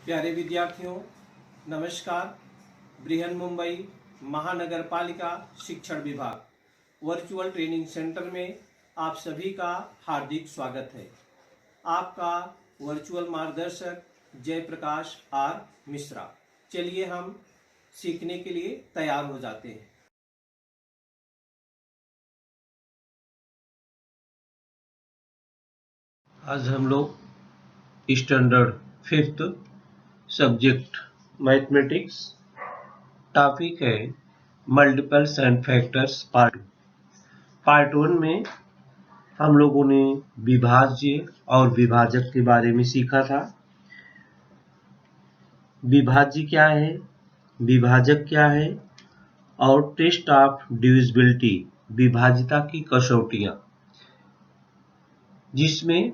प्यारे विद्यार्थियों, नमस्कार। बृहन मुंबई महानगर पालिका शिक्षण विभाग वर्चुअल ट्रेनिंग सेंटर में आप सभी का हार्दिक स्वागत है। आपका वर्चुअल मार्गदर्शक जयप्रकाश आर मिश्रा। चलिए हम सीखने के लिए तैयार हो जाते हैं। आज हम लोग standard 5th subject mathematics, topic है मल्टीपल्स एंड फैक्टर्स पार्ट 1 में हम लोगों ने विभाज्य और विभाजक के बारे में सीखा था। विभाज्य क्या है, विभाजक क्या है और टेस्ट ऑफ डिविजिबिलिटी, विभाज्यता की कसौटियां, जिसमें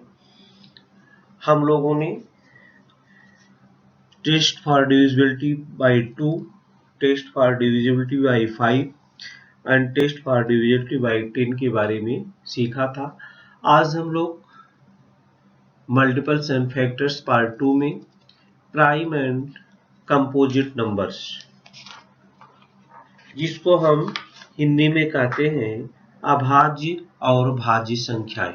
हम लोगों ने test for divisibility by 2, test for divisibility by 5 and test for divisibility by 10 के बारे में सीखा था। आज हम लोग मल्टीपल्स एंड फैक्टर्स पार्ट 2 में प्राइम एंड कंपोजिट नंबर्स, जिसको हम हिंदी में कहते हैं अभाज्य और भाज्य संख्याएं।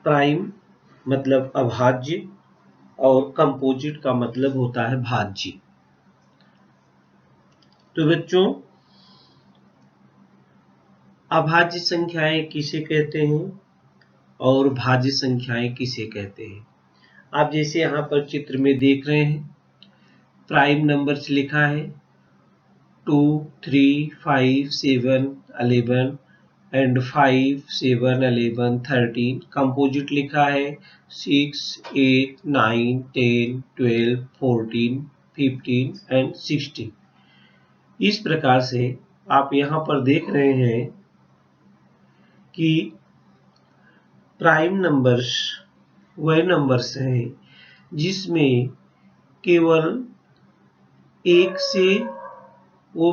प्राइम मतलब अभाज्य और कंपोजिट का मतलब होता है भाज्य। तो बच्चों, अभाज्य संख्याएं किसे कहते हैं और भाज्य संख्याएं किसे कहते हैं? आप जैसे यहाँ पर चित्र में देख रहे हैं, प्राइम नंबर्स लिखा है 2, 3, 5, 7, 11 एंड 5, 7, 11, 13। कंपोजिट लिखा है 6, 8, 9, 10, 12, 14, 15 एंड 16। इस प्रकार से आप यहाँ पर देख रहे हैं कि प्राइम नंबर्स वह नंबर्स हैं जिसमें केवल एक से वो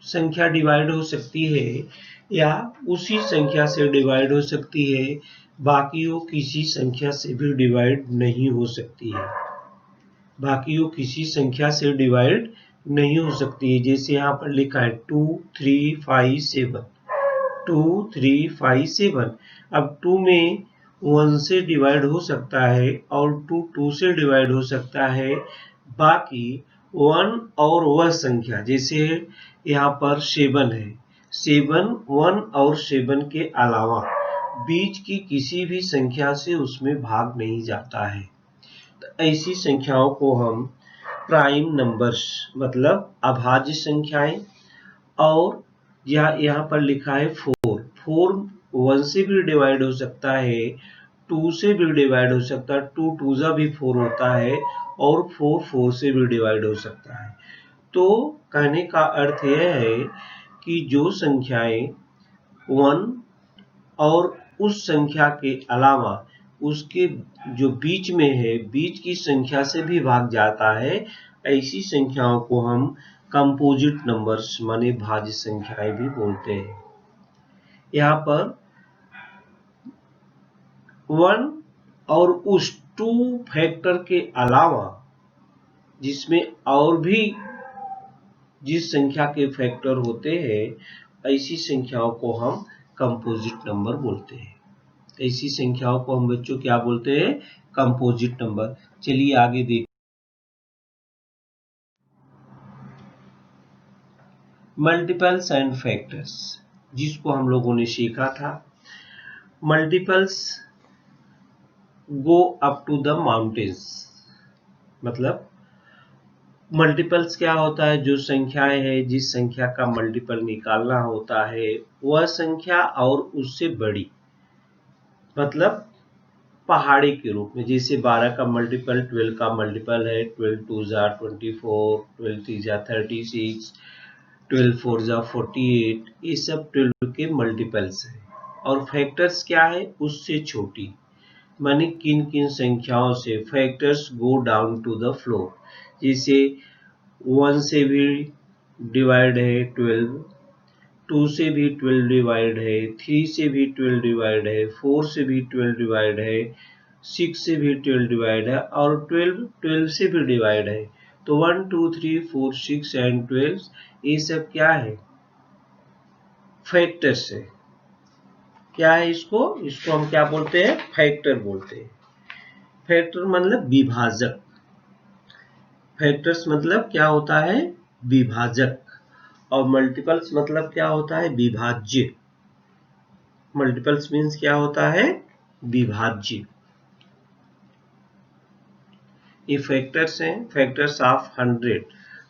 संख्या डिवाइड हो सकती है या उसी संख्या से डिवाइड हो सकती है, बाकी वो किसी संख्या से भी डिवाइड नहीं हो सकती है। बाकी वो किसी संख्या से डिवाइड नहीं हो सकती है। जैसे यहाँ पर लिखा है 2, 3, 5, 7, 2, 3, 5, 7। अब 2 में 1 से डिवाइड हो सकता है और 2 से डिवाइड हो सकता है। बाकी 1 और वह संख्या, जैसे यहाँ पर 7 है, 7 1 और 7 के अलावा बीच की किसी भी संख्या से उसमें भाग नहीं जाता है। तो ऐसी संख्याओं को हम प्राइम नंबर्स मतलब अभाज्य संख्याएं, और यहाँ पर लिखा है 4 1 से भी डिवाइड हो सकता है, 2 से भी डिवाइड हो सकता है, 2 2 जा भी 4 होता है और 4 4 से भी डिवाइड हो सकता है। तो कहने का अर्थ यह है कि जो संख्याएं 1 और उस संख्या के अलावा उसके जो बीच में है, बीच की संख्या से भी भाग जाता है, ऐसी संख्याओं को हम कंपोजिट नंबर्स माने भाज्य संख्याएं भी बोलते हैं। यहाँ पर 1 और उस 2 फैक्टर के अलावा जिसमें और भी जिस संख्या के फैक्टर होते हैं, ऐसी संख्याओं को हम कंपोजिट नंबर बोलते हैं। ऐसी संख्याओं को हम बच्चों क्या बोलते हैं? Composite number. चलिए आगे देखिए। मल्टीपल्स एंड फैक्टर्स, जिसको हम लोगों ने सीखा था। Multiples go up to the mountains, मतलब मल्टीपल्स क्या होता है? जो संख्याएं हैं, जिस संख्या का मल्टीपल निकालना होता है वह संख्या और उससे बड़ी, मतलब पहाड़ी के रूप में। जैसे 12 का मल्टीपल 12 का मल्टीपल है, 12 2 जा 24, 12 3 जा 36, 12 4 जा 48। ये सब 12 के मल्टीपल्स हैं। और फैक्टर्स क्या है? उससे छोटी, माने किन किन संख्याओं से factors go down to the floor. जैसे 1 से भी डिवाइड है 12, 2 से भी 12 डिवाइड है, 3 से भी 12 डिवाइड है, 4 से भी 12 डिवाइड है, 6 से भी 12 डिवाइड है और 12 से भी डिवाइड है। तो 1 2 3 4 6 एंड 12 ये सब क्या है, फैक्टर्स है। क्या है इसको हम क्या बोलते हैं, फैक्टर बोलते हैं। फैक्टर मतलब विभाजक। फैक्टर्स मतलब क्या होता है, विभाजक। और मल्टीपल्स मतलब क्या होता है, विभाज्य। मल्टीपल्स मीन्स क्या होता है, विभाज्य। ये फैक्टर्स हैं, फैक्टर्स ऑफ 100।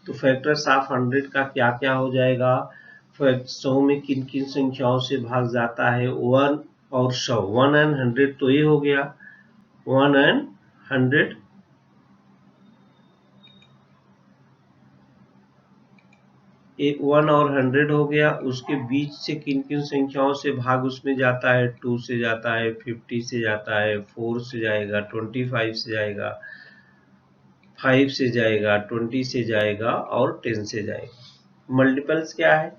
तो फैक्टर्स ऑफ 100 का क्या क्या हो जाएगा, 100 में किन किन संख्याओं से भाग जाता है, 1 और 100, 1 एंड 100 तो ये हो गया 1 एंड 100। एक 1 और 100 हो गया। उसके बीच से किन किन संख्याओं से भाग उसमें जाता है, 2 से जाता है, 50 से जाता है, 4 से जाएगा, 25 से जाएगा, 5 से जाएगा, 20 से जाएगा और 10 से जाएगा। मल्टीपल्स क्या है,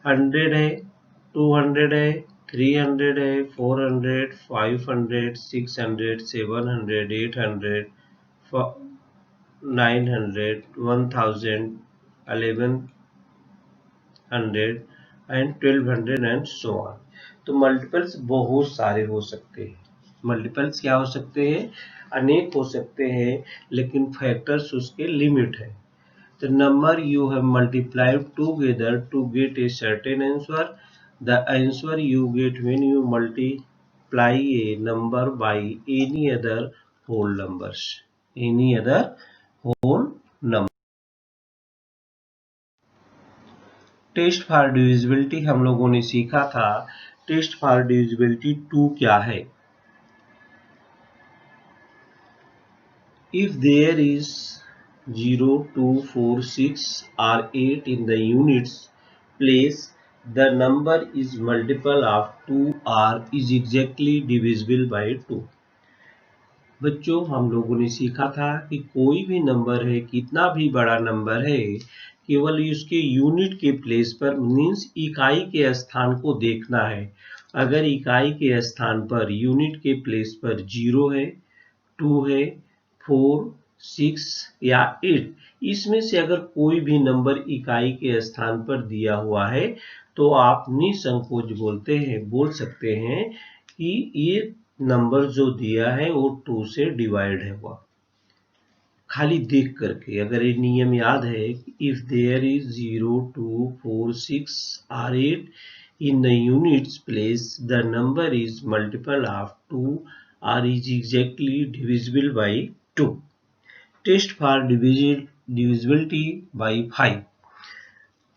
100 है, 200 है, 300 है, 400, 500, 600, 700, 800, 900, 1000, 1100 एंड 1200 एंड सो ऑन। तो मल्टीपल्स बहुत सारे हो सकते हैं। मल्टीपल्स क्या हो सकते हैं, अनेक हो सकते हैं, लेकिन फैक्टर्स उसके लिमिट है। The number you have multiplied together to get a certain answer. The answer you get when you multiply a number by any other whole numbers. Any other whole number. Test for divisibility हम लोगों ने सीखा था। Test for divisibility 2 क्या है, if there is 0, 2, 4, 6 or 8 in the units place, the number is multiple of 2 or is exactly divisible by 2। बच्चों हम लोगों ने सीखा था कि कोई भी नंबर है, कितना भी बड़ा नंबर है, केवल उसके यूनिट के प्लेस पर मीन्स इकाई के स्थान को देखना है। अगर इकाई के स्थान पर यूनिट के प्लेस पर 0 है, 2 है, 4, 6 या 8, इसमें से अगर कोई भी नंबर इकाई के स्थान पर दिया हुआ है तो आप निसंकोच बोल सकते हैं कि ये नंबर जो दिया है वो 2 से डिवाइड है हुआ। खाली देख करके अगर ये नियम याद है, इफ देयर इज 0, 2, 4, 6 और 8 in the units place, the number is multiple of 2 or is exactly divisible by 2। Test for divisibility by 5।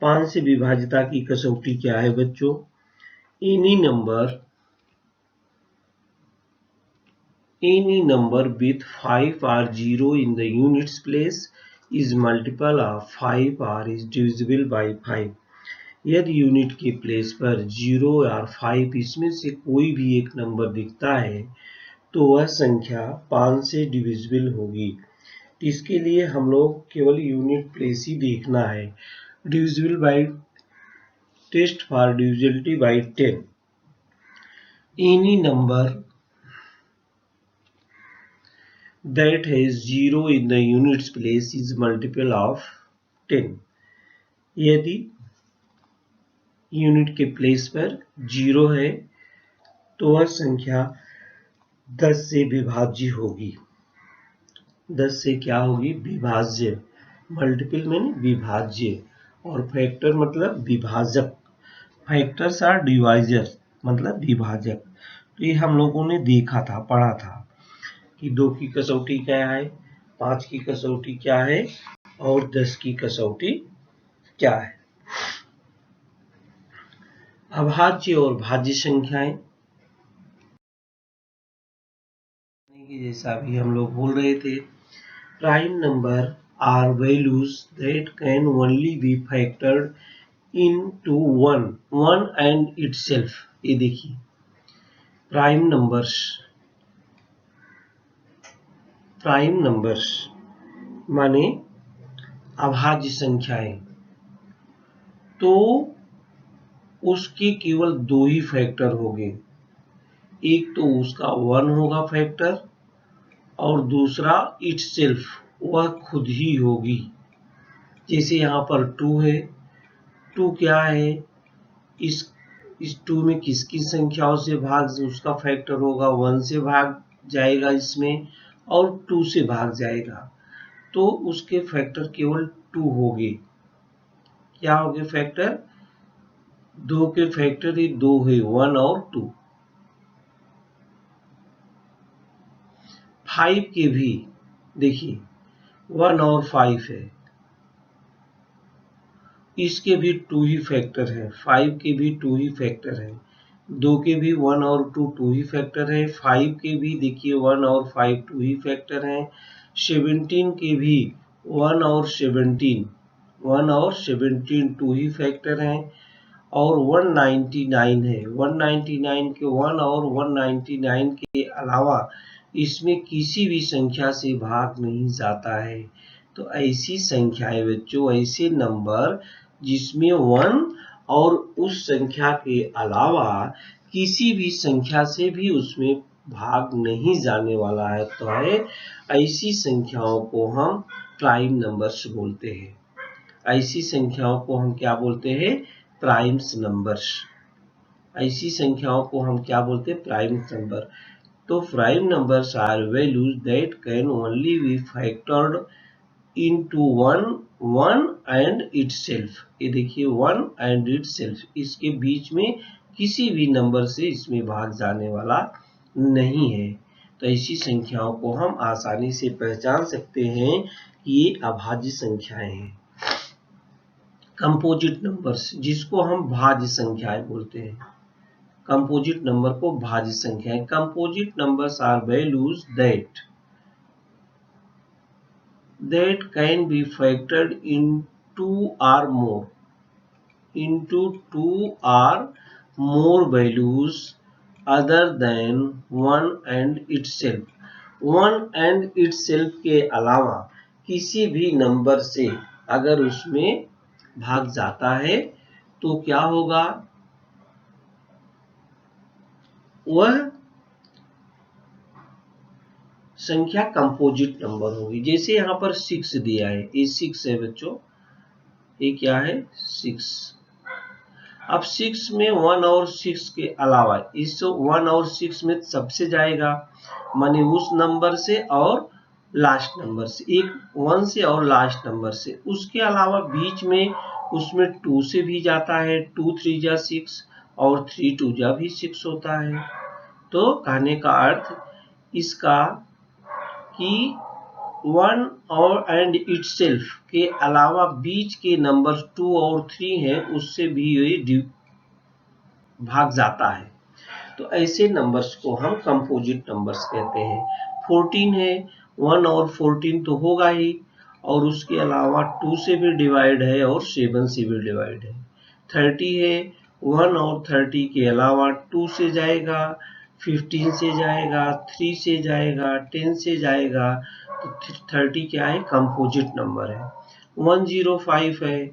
5 से विभाज्यता की कसौटी क्या है बच्चों, any number with 5 or 0 in the units place is multiple of 5 or is divisible by 5। यदि unit के place पर 0 और 5 इसमें से कोई भी एक नंबर दिखता है तो वह संख्या 5 से डिविजिबल होगी। इसके लिए हम लोग केवल यूनिट प्लेस ही देखना है। Divisible by, test for divisibility by 10। Any number that has 0 in the units place is multiple of 10। यदि यूनिट के प्लेस पर 0 है तो वह संख्या 10 से विभाज्य होगी। 10 से क्या होगी, विभाज्य। मल्टीपल में विभाज्य और फैक्टर मतलब विभाजक। फैक्टर्स आर डिवाइजर मतलब विभाजक। तो ये हम लोगों ने देखा था, पढ़ा था कि 2 की कसौटी क्या है, 5 की कसौटी क्या है और 10 की कसौटी क्या है। अभाज्य और भाज्य संख्याएं जैसा भी हम लोग बोल रहे थे, prime number are values that can only be factored into one and itself. ये देखिए प्राइम नंबर्स माने अभाज्य संख्याएं, तो उसके केवल 2 ही फैक्टर होंगे। एक तो उसका 1 होगा फैक्टर और दूसरा इटसेल्फ, वह खुद ही होगी। जैसे यहाँ पर 2 है, 2 क्या है, इस 2 में किसकी संख्याओं से भाग, उसका फैक्टर होगा, 1 से भाग जाएगा इसमें और 2 से भाग जाएगा, तो उसके फैक्टर केवल 2 होंगे। क्या होंगे फैक्टर? 2 के फैक्टर ही 2 है, 1 और 2। 5 के भी देखिए 1 और 5 है, इसके भी 2 ही फैक्टर है, 5 के भी 2 ही फैक्टर है, 2 के भी 1 और 2 ही फैक्टर है, 5 के भी देखिए 1 और 5 2 ही फैक्टर है, 17 के भी 1 और 17 2 ही फैक्टर हैं, और 199 है, 199 के 1 और 199 के अलावा इसमें किसी भी संख्या से भाग नहीं जाता है। तो ऐसी संख्याएं बच्चों, ऐसे नंबर जिसमें 1 और उस संख्या के अलावा किसी भी संख्या से भी उसमें भाग नहीं जाने वाला है, तो है ऐसी संख्याओं को हम प्राइम नंबर्स बोलते हैं। ऐसी संख्याओं को हम क्या बोलते हैं? Primes numbers. ऐसी संख्याओं को हम क्या बोलते हैं? Prime number. तो prime numbers are values that can only be factored into 1 and itself. ये देखिए 1 एंड इटसेल्फ, इसके बीच में किसी भी नंबर से इसमें भाग जाने वाला नहीं है। तो ऐसी संख्याओं को हम आसानी से पहचान सकते हैं कि ये अभाज्य संख्याएं हैं। कंपोजिट नंबर्स, जिसको हम भाज्य संख्याएं बोलते हैं, कंपोजिट नंबर को भाज्य संख्याएं। Composite numbers are values that can be factored into two or more values other than 1 and itself। 1 and itself के अलावा किसी भी नंबर से अगर उसमें भाग जाता है तो क्या होगा? वह संख्या कंपोजिट नंबर होगी। जैसे यहाँ पर 6 दिया है, ये 6 है बच्चों, ये क्या है? 6। अब 6 में 1 और 6 के अलावा इस 1 और 6 में सबसे जाएगा, माने उस नंबर से और लास्ट नंबर से, एक 1 से और लास्ट नंबर से। उसके अलावा बीच में उसमें 2 से भी जाता है, 2 3 जा 6 और 3 2 जा भी 6 होता है। तो कहने का अर्थ इसका कि 1 और एंड इटसेल्फ के अलावा बीच के नंबर 2 और 3 हैं, उससे भी ये भाग जाता है। तो ऐसे नंबर्स को हम कंपोजिट नंबर्स कहते हैं। 14 है, 1 और 14 तो होगा ही, और उसके अलावा 2 से भी डिवाइड है और 7 से भी डिवाइड है। 30 है, 1 और 30 के अलावा 2 से जाएगा, 15 से जाएगा, 3 से जाएगा, 10 से जाएगा। तो 30 क्या है? कंपोजिट नंबर है। 105 है,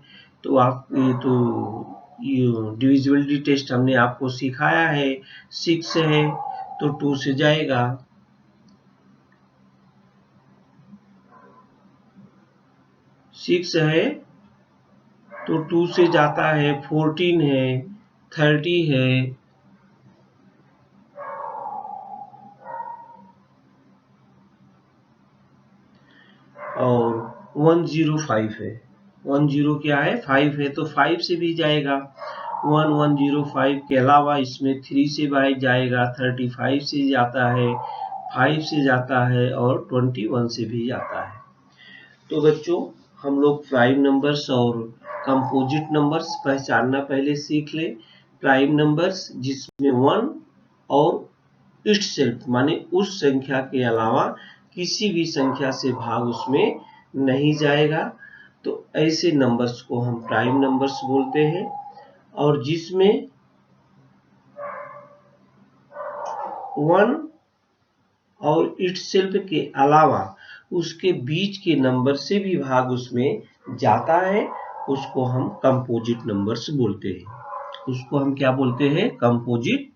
तो आप ये तो डिविजिबिलिटी टेस्ट हमने आपको सिखाया है। 6 है तो 2 से जाएगा, 6 है तो 2 से जाता है, 14 है, 30 है, और 105 है। 10 क्या है? 5 है, तो 5 से भी जाएगा। 105 के अलावा इसमें 3 से भाग जाएगा, 35 से जाता है, 5 से जाता है और 21 से भी जाता है। तो बच्चों हम लोग प्राइम नंबर्स और कंपोजिट नंबर्स पहचानना पहले सीख ले। प्राइम नंबर्स जिसमें 1 और इटसेल्फ माने उस संख्या के अलावा किसी भी संख्या से भाग उसमें नहीं जाएगा, तो ऐसे नंबर्स को हम प्राइम नंबर्स बोलते हैं। और जिसमें 1 और इटसेल्फ के अलावा उसके बीच के नंबर से भी भाग उसमें जाता है, उसको हम कंपोजिट नंबर्स बोलते हैं। उसको हम क्या बोलते हैं? Composite.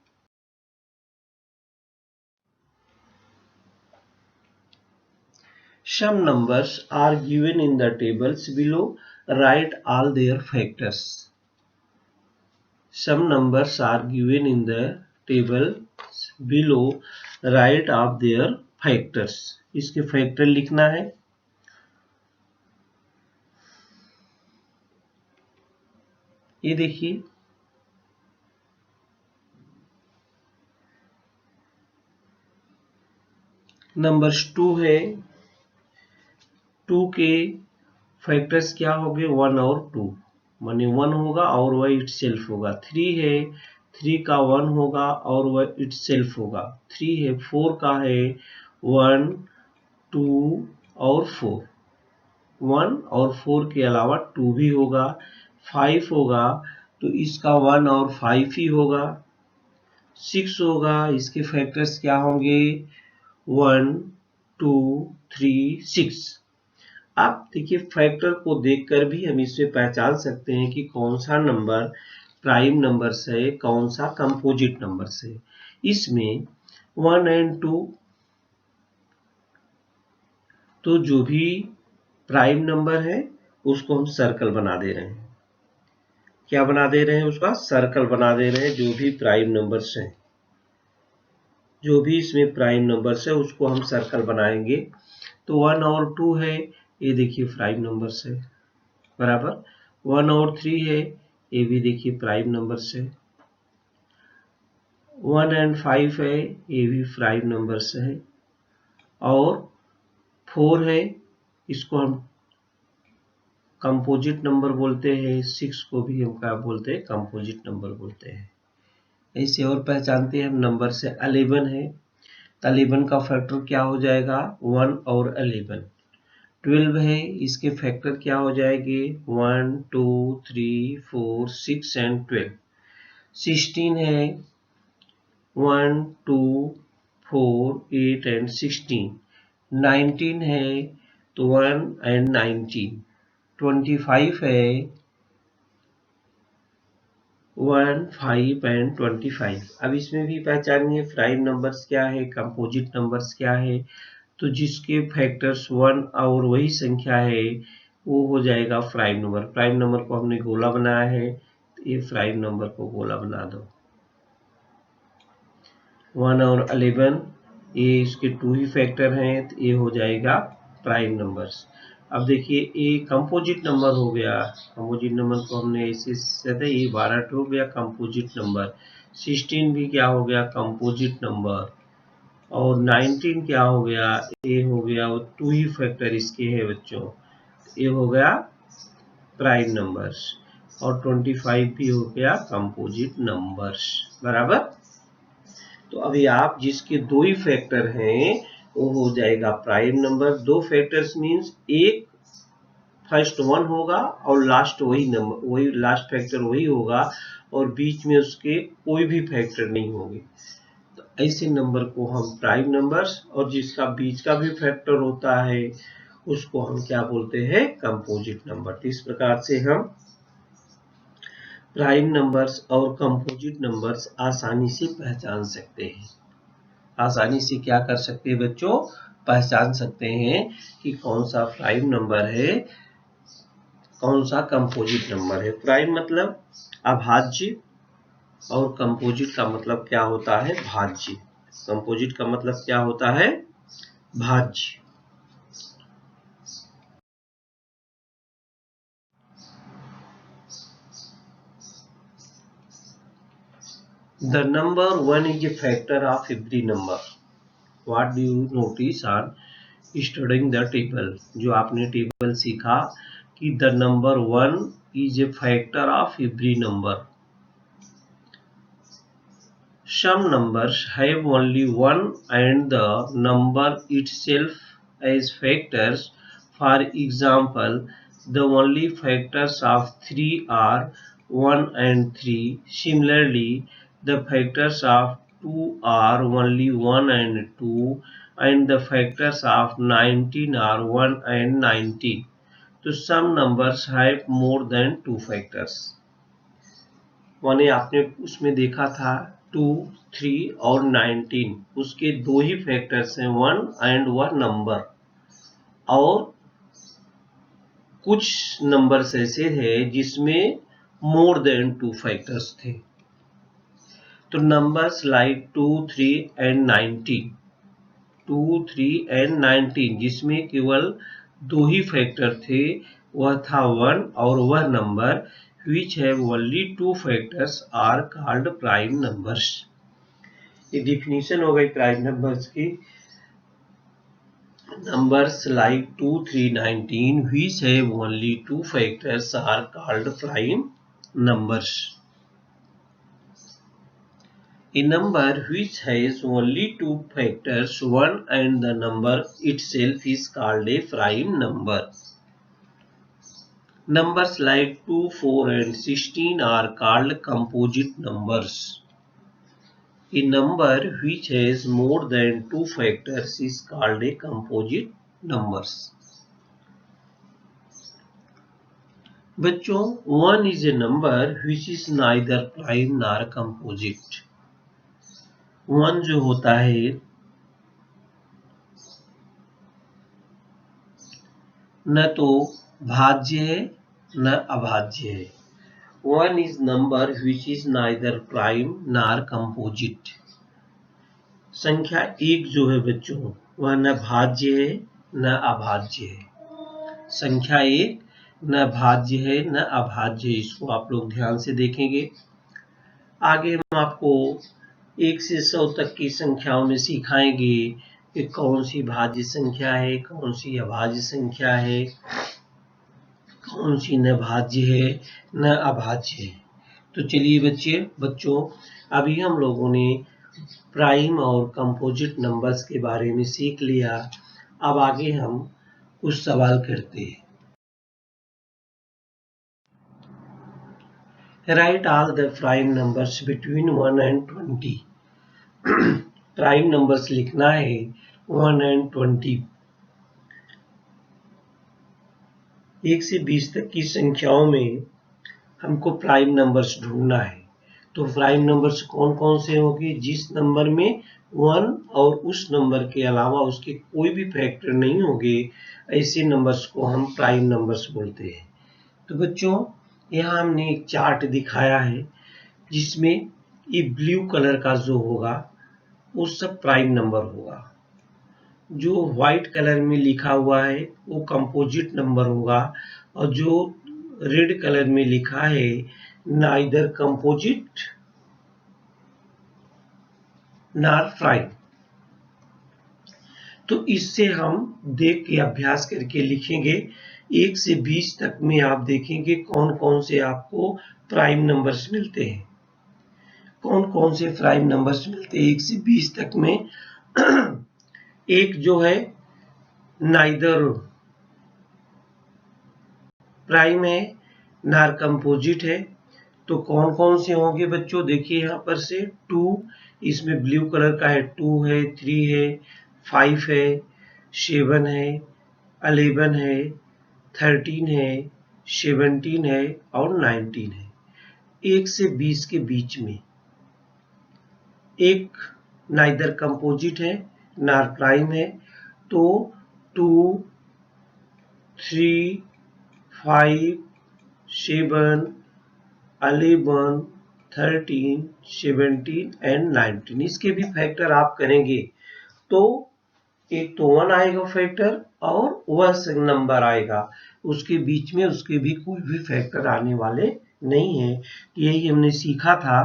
Some numbers are given in the tables below. Write all their factors. Some numbers are given in the table below. Write of their factors. इसके फैक्टर लिखना है। ये देखिए नंबर 2 है। 2 के फैक्टर्स क्या हो गए 1 और 2, माने 1 होगा और वह इट सेल्फ होगा। 3 है 3 का 1 होगा और वह इट सेल्फ होगा। 3 है 4 का है 1 2 और 4, 1 और 4 के अलावा 2 भी होगा। 5 होगा तो इसका 1 और 5 ही होगा। 6 होगा, इसके फैक्टर्स क्या होंगे 1 2 3 6। आप देखिए फैक्टर को देखकर भी हम इसमें पहचान सकते हैं कि कौन सा नंबर प्राइम नंबर है, कौन सा कंपोजिट नंबर है। इसमें 1 और 2 तो जो भी प्राइम नंबर है उसको हम सर्कल बना दे रहे हैं। क्या बना दे रहे हैं, उसका सर्कल बना दे रहे हैं। जो भी प्राइम नंबर्स हैं, जो भी इसमें प्राइम नंबर्स है उसको हम सर्कल बनाएंगे। तो 1 और 2 है, ये देखिए प्राइम नंबर्स है बराबर। 1 और 3 है, ये भी देखिए प्राइम नंबर्स है। 1 और 5 है, ये भी प्राइम नंबर्स है। और 4 है, इसको हम कंपोजिट नंबर बोलते हैं। 6 को भी हम क्या बोलते हैं, कंपोजिट नंबर बोलते हैं। ऐसे और पहचानते हैं हम नंबर से। 11 है तो 11 का फैक्टर क्या हो जाएगा 1 और 11। 12 है, इसके फैक्टर क्या हो जाएंगे 1 2 3 4 6 एंड 12। 16 है 1 2 4 8 एंड 16। 19 है तो 1 एंड 19। 25 है 1 5 एंड 25। अब इसमें भी पहचानिए प्राइम नंबर्स क्या है, कंपोजिट नंबर्स क्या है। तो जिसके फैक्टर्स 1 और वही संख्या है वो हो जाएगा प्राइम नंबर। प्राइम नंबर को हमने गोला बनाया है तो ये प्राइम नंबर को गोला बना दो। 1 और 11 ये इसके 2 ही फैक्टर हैं तो ये हो जाएगा प्राइम नंबर्स। अब देखिए ये कंपोजिट नंबर हो गया। कंपोजिट नंबर को हमने ऐसे से ये 12 हो गया कंपोजिट नंबर। 16 भी क्या हो गया कंपोजिट नंबर। और 19 क्या हो गया, ये हो गया वो 2 ही फैक्टर इसके है बच्चों, ये हो गया प्राइम नंबर्स। और 25 भी हो गया कंपोजिट नंबर्स बराबर। तो अभी आप जिसके 2 ही फैक्टर हैं वो हो जाएगा प्राइम नंबर। 2 फैक्टर्स मींस एक फर्स्ट 1 होगा और लास्ट वही नंबर, वही लास्ट फैक्टर वही होगा और बीच में उसके कोई भी फैक्टर नहीं होंगे। तो ऐसे नंबर को हम प्राइम नंबर्स, और जिसका बीच का भी फैक्टर होता है उसको हम क्या बोलते हैं कंपोजिट नंबर। तो इस प्रकार से हम प्राइम नंबर्स और कंपोजिट नंबर्स आसानी से पहचान सकते हैं। आसानी से क्या कर सकते हैं बच्चों, पहचान सकते हैं कि कौन सा प्राइम नंबर है, कौन सा कंपोजिट नंबर है। प्राइम मतलब अभाज्य और कंपोजिट का मतलब क्या होता है भाज्य। कंपोजिट का मतलब क्या होता है भाज्य। The number 1 is a factor of every number. What do you notice on studying the table? जो आपने टेबल सीखा कि the number 1 is a factor of every number. Some numbers have only 1 and the number itself as factors. For example, the only factors of 3 are 1 and 3. Similarly, the factors of 2 are only 1 and 2, and the factors of 19 are 1 and 19. So some numbers have more than 2 factors. माने आपने उसमें देखा था 2, 3 और 19, उसके 2 ही factors हैं 1 and 1 number. और कुछ नंबर्स ऐसे हैं जिसमें मोर देन 2 फैक्टर्स थे। तो नंबर्स लाइक 2, 3 एंड 19, 2, 3 एंड 19 जिसमें केवल 2 ही फैक्टर थे, वह था 1, और वह number which have only 2 factors are called prime numbers। ये डिफिनीशन हो गई प्राइम नंबर्स की। Numbers like 2, 3, 19 which have only 2 factors are called prime numbers। A number which has only 2 factors, 1 and the number itself is called a prime number। Numbers like 2, 4 and 16 are called composite numbers। A number which has more than 2 factors is called a composite numbers। बच्चों, 1 is a number which is neither prime nor composite। 1 जो होता है न तो भाज्य है न अभाज्य है। 1 is number which is neither prime nor composite। संख्या 1 जो है बच्चों, वह न भाज्य है न अभाज्य है। संख्या 1 न भाज्य है न अभाज्य है। इसको आप लोग ध्यान से देखेंगे। आगे हम आपको 1 से 100 तक की संख्याओं में सिखाएंगे कि कौन सी भाज्य संख्या है, कौन सी अभाज्य संख्या है, कौन सी न भाज्य है न अभाज्य है। तो चलिए बच्चों अभी हम लोगों ने प्राइम और कंपोजिट नंबर्स के बारे में सीख लिया। अब आगे हम कुछ सवाल करते हैं। Right all the prime numbers between 1 and 20। Prime numbers लिखना है 1 एंड 20। 1 से 20 तक की संख्याओं में हमको प्राइम नंबर्स ढूंढना है। तो प्राइम नंबर्स कौन कौन से होंगे? जिस नंबर में 1 और उस नंबर के अलावा उसके कोई भी फैक्टर नहीं होंगे, ऐसे नंबर्स को हम प्राइम नंबर्स बोलते हैं। तो बच्चों यहाँ हमने एक चार्ट दिखाया है जिसमें ये ब्लू कलर का जो होगा वो सब प्राइम नंबर होगा। जो व्हाइट कलर में लिखा हुआ है वो कंपोजिट नंबर होगा, और जो रेड कलर में लिखा है नाइदर कंपोजिट नॉर प्राइम। तो इससे हम देख के अभ्यास करके लिखेंगे। 1 से 20 तक में आप देखेंगे कौन कौन से आपको प्राइम नंबर्स मिलते हैं। कौन कौन से प्राइम नंबर्स मिलते हैं 1 से 20 तक में? एक जो है नाइदर प्राइम है नार कंपोजिट है। तो कौन कौन से होंगे बच्चों? देखिए यहाँ पर से 2, इसमें ब्लू कलर का है, 2 है, 3 है, 5 है, 7 है, 11 है, 13 है, 17 है और 19 है। 1 से 20 के बीच में एक नाइदर कंपोजिट है नार प्राइम है। तो 2, 3, 5, 7, 11, 13, 17 एंड 19 इसके भी फैक्टर आप करेंगे तो एक तो 1 आएगा फैक्टर और वह नंबर आएगा, उसके बीच में उसके भी कोई भी फैक्टर आने वाले नहीं है। यही हमने सीखा था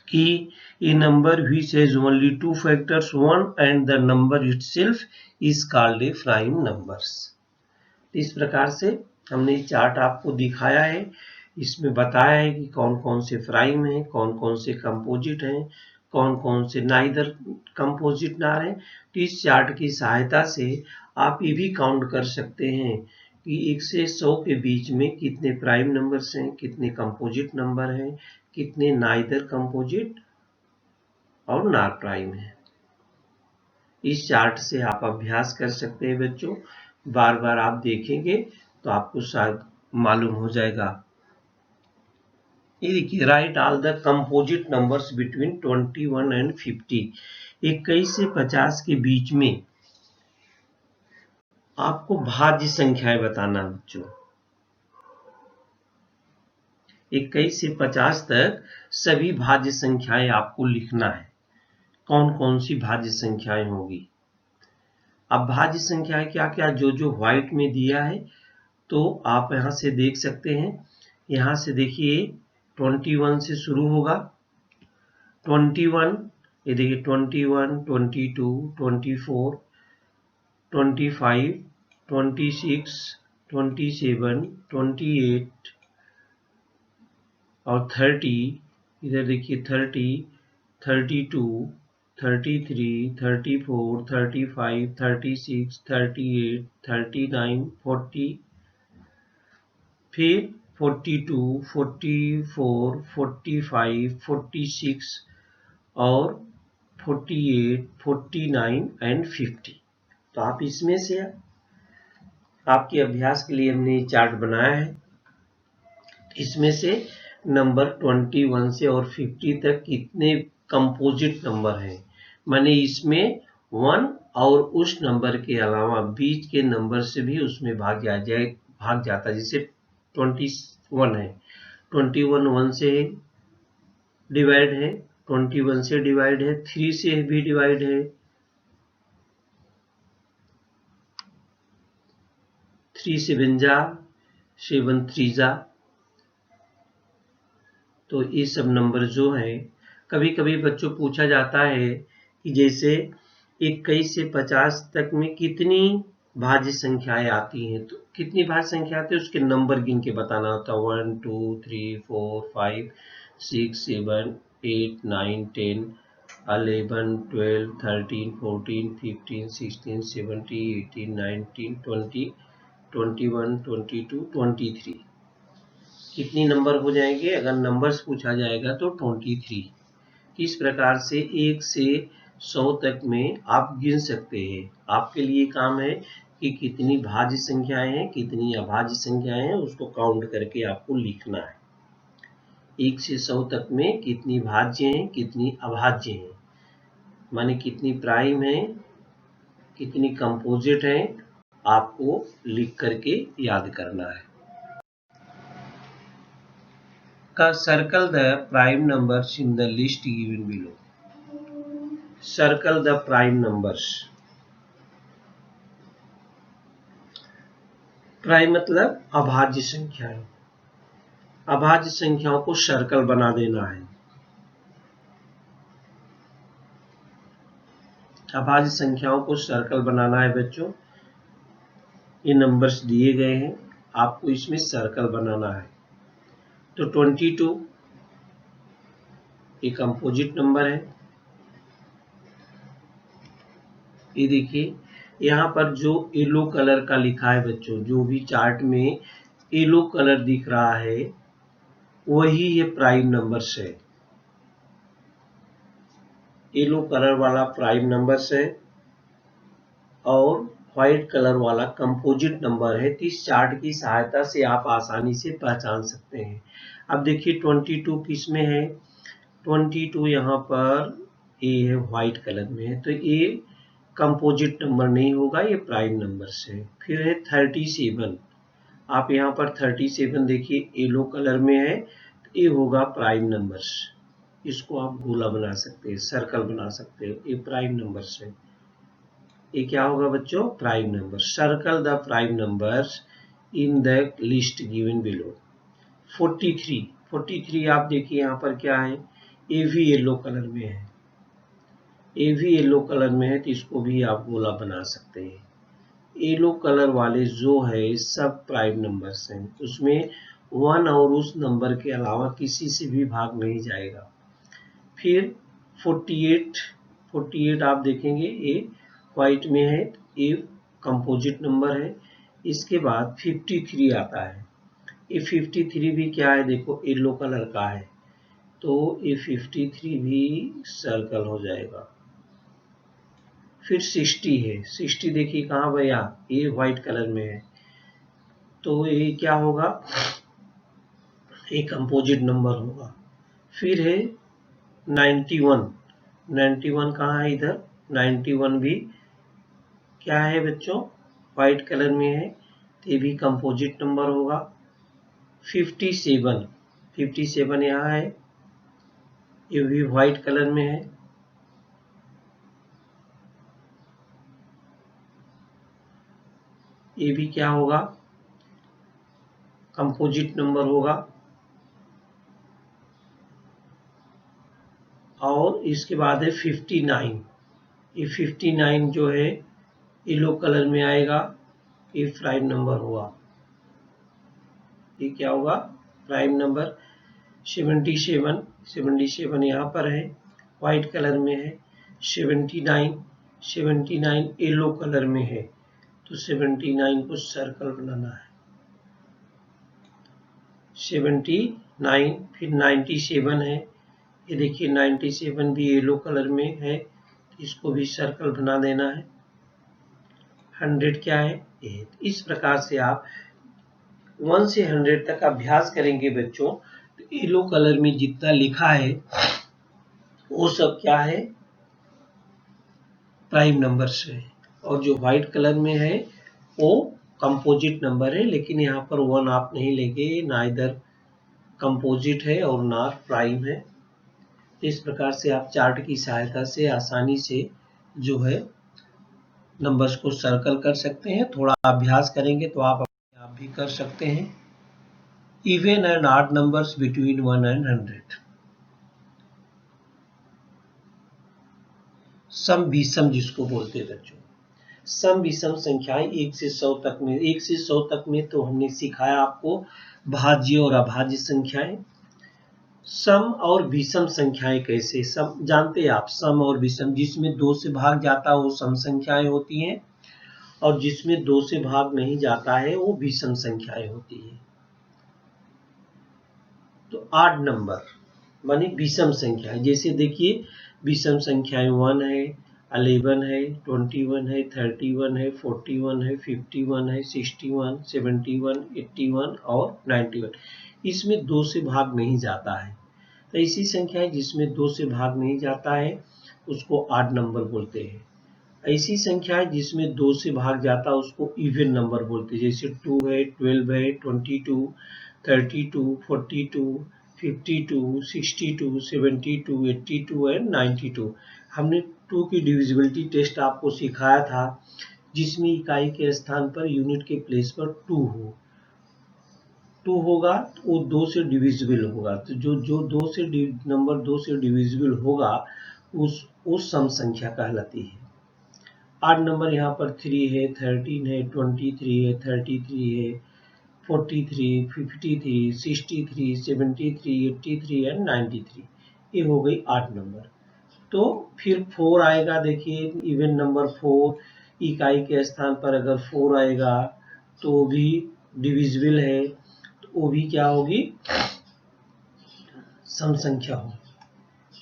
कि a number which has only 2 factors, 1 and the number itself is called a prime numbers। इस प्रकार से हमने चार्ट आपको दिखाया है, इसमें बताया है कि कौन कौन से प्राइम हैं, कौन कौन से कंपोजिट हैं, कौन कौन से नाइदर कंपोजिट ना हैं। तो इस चार्ट की सहायता से आप ये भी काउंट कर सकते हैं कि 1 से 100 के बीच में कितने प्राइम नंबर्स हैं, कितने कंपोजिट नंबर हैं, कितने नाइदर कंपोजिट और नॉर प्राइम है। इस चार्ट से आप अभ्यास कर सकते हैं बच्चों। बार बार आप देखेंगे तो आपको शायद मालूम हो जाएगा। ये देखिए, right all the composite numbers between 21 and 50। 21 से 50 के बीच में आपको भाज्य संख्याएं बताना बच्चों। 21 से 50 तक सभी भाज्य संख्याएं आपको लिखना है। कौन कौन सी भाज्य संख्याएं होगी। अब भाज्य संख्याएं क्या क्या, जो व्हाइट में दिया है तो आप यहां से देख सकते हैं। यहां से देखिए 21 से शुरू होगा। 21, ये देखिए 21, 22, 24, 25, 26, 27, 28 और 30। इधर देखिए 30, 32, 33, 34, 35, 36, 38, 39, 40, फिर 42, 44, 45, 46 और 48, 49 एंड 50। तो आप इसमें से आपके अभ्यास के लिए हमने चार्ट बनाया है। इसमें से नंबर 21 से और 50 तक कितने कंपोजिट नंबर हैं, माने इसमें 1 और उस नंबर के अलावा बीच के नंबर से भी उसमें भाग जाता है। जैसे 21 है, 21 1 से डिवाइड है, 21 से डिवाइड है, 3 से भी डिवाइड है, 3 7 जा, 7 3 जा। तो ये सब नंबर जो है, कभी कभी बच्चों पूछा जाता है कि जैसे 21 से 50 तक में कितनी भाज्य संख्याएं आती हैं, तो कितनी भाज्य संख्या आती है उसके नंबर गिन के बताना होता है। 1 2 3 4 5 6 7 8 9 10 11 12 13 14 15 16 17 18 19 20 21 22 23। कितनी नंबर हो जाएंगे, अगर नंबर्स पूछा जाएगा तो 23। इस प्रकार से 1 से 100 तक में आप गिन सकते हैं। आपके लिए काम है कि कितनी भाज्य संख्याएं हैं, कितनी अभाज्य संख्याएं हैं, उसको काउंट करके आपको लिखना है। 1 से 100 तक में कितनी भाज्य हैं, कितनी अभाज्य हैं, माने कितनी प्राइम है, कितनी कंपोजिट हैं, आपको लिख करके याद करना है। Circle the prime numbers in the list given below. Circle the prime numbers. Prime मतलब अभाज्य संख्याएं। अभाज्य संख्याओं को सर्कल बना देना है। अभाज्य संख्याओं को सर्कल बनाना है बच्चों। ये नंबर्स दिए गए हैं, आपको इसमें सर्कल बनाना है। तो 22 एक कंपोजिट नंबर है। ये देखिए यहाँ पर जो येलो कलर का लिखा है बच्चों, जो भी चार्ट में येलो कलर दिख रहा है वही ये प्राइम नंबर्स है। येलो कलर वाला प्राइम नंबर्स है और व्हाइट कलर वाला कंपोजिट नंबर है। तो इस चार्ट की सहायता से आप आसानी से पहचान सकते हैं। अब देखिए 22 किस में है, 22 यहाँ पर ये है व्हाइट कलर में है, तो ये कंपोजिट नंबर नहीं होगा, ये प्राइम नंबर से। फिर है 37, आप यहाँ पर 37 देखिए येलो कलर में है, तो ये होगा प्राइम नंबर्स। इसको आप गोला बना सकते हैं, सर्कल बना सकते हैं, ये प्राइम नंबर्स है। ये क्या होगा बच्चों, prime number. Circle the prime numbers in the list given below. 43 आप देखिए यहाँ पर क्या है, ये भी येलो कलर में है, ये भी येलो कलर में है, तो इसको भी आप गोला बना सकते हैं। येलो कलर वाले जो है सब प्राइम नंबर्स हैं, उसमें 1 और उस नंबर के अलावा किसी से भी भाग नहीं जाएगा। फिर 48 आप देखेंगे ये व्हाइट में है, ये कंपोजिट नंबर है। इसके बाद 53 आता है, ये 53 भी क्या है, देखो येलो कलर का है, तो ये 53 भी सर्कल हो जाएगा। फिर 60 है, 60 देखिए कहाँ भैया, ये व्हाइट कलर में है, तो ये क्या होगा, ये कंपोजिट नंबर होगा। फिर है 91 कहाँ है, इधर 91 भी क्या है बच्चों, व्हाइट कलर में है, तो ये भी कंपोजिट नंबर होगा। 57 यहाँ है, ये भी व्हाइट कलर में है। ये भी क्या होगा, कंपोजिट नंबर होगा। और इसके बाद है 59, ये 59 जो है येलो कलर में आएगा, ये प्राइम नंबर होगा। ये क्या होगा, प्राइम नंबर। 77 यहाँ पर है, व्हाइट कलर में है। 79 येलो कलर में है, तो 79 को सर्कल बनाना है। 79, फिर 97 है, ये देखिए 97 भी येलो कलर में है, तो इसको भी सर्कल बना देना है। 100 क्या है, 8। इस प्रकार से आप 1 से 100 तक अभ्यास करेंगे बच्चों, तो येलो कलर में जितना लिखा है वो सब क्या है, प्राइम नंबर से है, और जो व्हाइट कलर में है वो कंपोजिट नंबर है। लेकिन यहाँ पर 1 आप नहीं लेंगे, ना इधर कंपोजिट है और ना प्राइम है। इस प्रकार से आप चार्ट की सहायता से आसानी से जो है नंबर्स को सर्कल कर सकते हैं। थोड़ा अभ्यास करेंगे तो आप अपने आप भी कर सकते हैं। Even and odd numbers between 1 and 100। सम विषम जिसको बोलते हैं बच्चों, सम विषम संख्याएं 1 से 100 तक में। 1 से 100 तक में तो हमने सिखाया आपको भाज्य और अभाज्य संख्याएं। सम और विषम संख्याएं कैसे, सम जानते हैं आप, सम और विषम, जिसमें 2 से भाग जाता है वो सम संख्याएं होती हैं, और जिसमें 2 से भाग नहीं जाता है वो विषम संख्याएं होती है। तो ऑड नंबर मानी विषम संख्याएं, जैसे देखिए विषम संख्याएं 1 है, 11 है, 21 है, 31 है, 41 है, 51 है, 61, 71, 81 और 91। इसमें 2 से भाग नहीं जाता है। तो ऐसी संख्याएं जिसमें 2 से भाग नहीं जाता है उसको ऑड नंबर बोलते हैं। ऐसी संख्याएं जिसमें 2 से भाग जाता है उसको इवन नंबर बोलते हैं, जैसे 2 है, 12 है, 22, 32, 42, 52, 62, 72, 82 एंड 92। हमने 2 की डिविजिबिलिटी टेस्ट आपको सिखाया था, जिसमें इकाई के स्थान पर यूनिट के प्लेस पर 2 होगा तो वो 2 से डिविजिबल होगा। तो जो 2 से नंबर 2 से डिविजिबल होगा उस सम संख्या कहलाती है। ऑड नंबर यहाँ पर 3 है, 13 है, 23 है, 33 है, 43, 53, 63, 73, 83 एंड 93। ये हो गई 8 नंबर। तो फिर 4 आएगा, देखिए इवन नंबर 4, इकाई के स्थान पर अगर 4 आएगा तो वो भी डिविजिबल है, तो वो भी क्या होगी, सम संख्या होगी।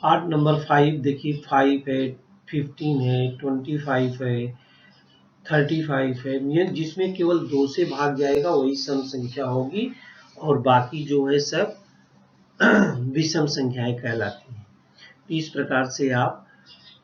8 नंबर 5, देखिए 5 है, 15 है, 25 है, 35 है, ये जिसमें केवल 2 से भाग जाएगा वही सम संख्या होगी, और बाकी जो है सब विषम संख्याएं कहलाती हैं। इस प्रकार से आप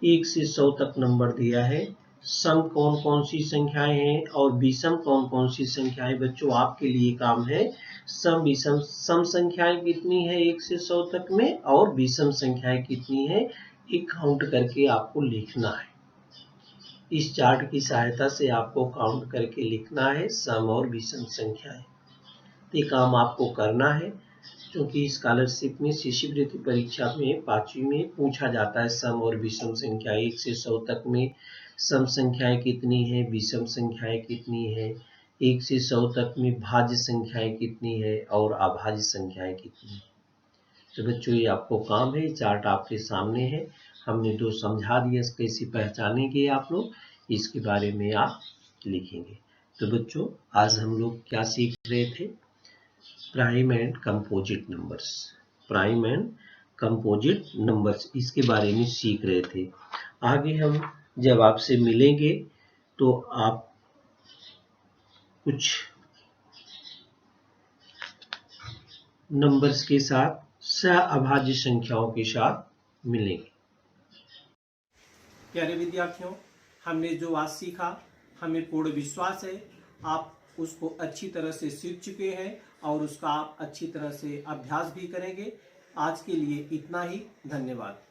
1 से 100 तक नंबर दिया है। सम कौन कौन सी संख्याएं हैं और विषम कौन कौन सी संख्याएं, बच्चों आपके लिए काम है। सम विषम, सम संख्याएं कितनी है 1 से 100 तक में, और विषम संख्याएं कितनी है, ये काउंट करके आपको लिखना है। इस चार्ट की सहायता से आपको काउंट करके लिखना है सम और विषम संख्याएं। ये काम आपको करना है, क्योंकि स्कॉलरशिप में शिष्यवृत्ति परीक्षा में 5वीं में पूछा जाता है सम और विषम संख्या। 1 से 100 तक में सम संख्याएं कितनी है, विषम संख्याएं कितनी है, 1 से 100 तक में भाज्य संख्याएं कितनी है और अभाज्य संख्याएं कितनी है। तो बच्चों ये आपको काम है, चार्ट आपके सामने है, हमने 2 समझा दिया, कैसे पहचानेंगे आप लोग, इसके बारे में आप लिखेंगे। तो बच्चों आज हम लोग क्या सीख रहे थे, prime and composite numbers, prime and composite numbers, इसके बारे में सीख रहे थे। आगे हम जब आपसे मिलेंगे तो आप कुछ नंबर्स के साथ सह अभाज्य संख्याओं के साथ मिलेंगे। प्यारे विद्यार्थियों, हमने जो आज सीखा हमें पूर्ण विश्वास है आप उसको अच्छी तरह से सीख चुके हैं और उसका आप अच्छी तरह से अभ्यास भी करेंगे। आज के लिए इतना ही, धन्यवाद।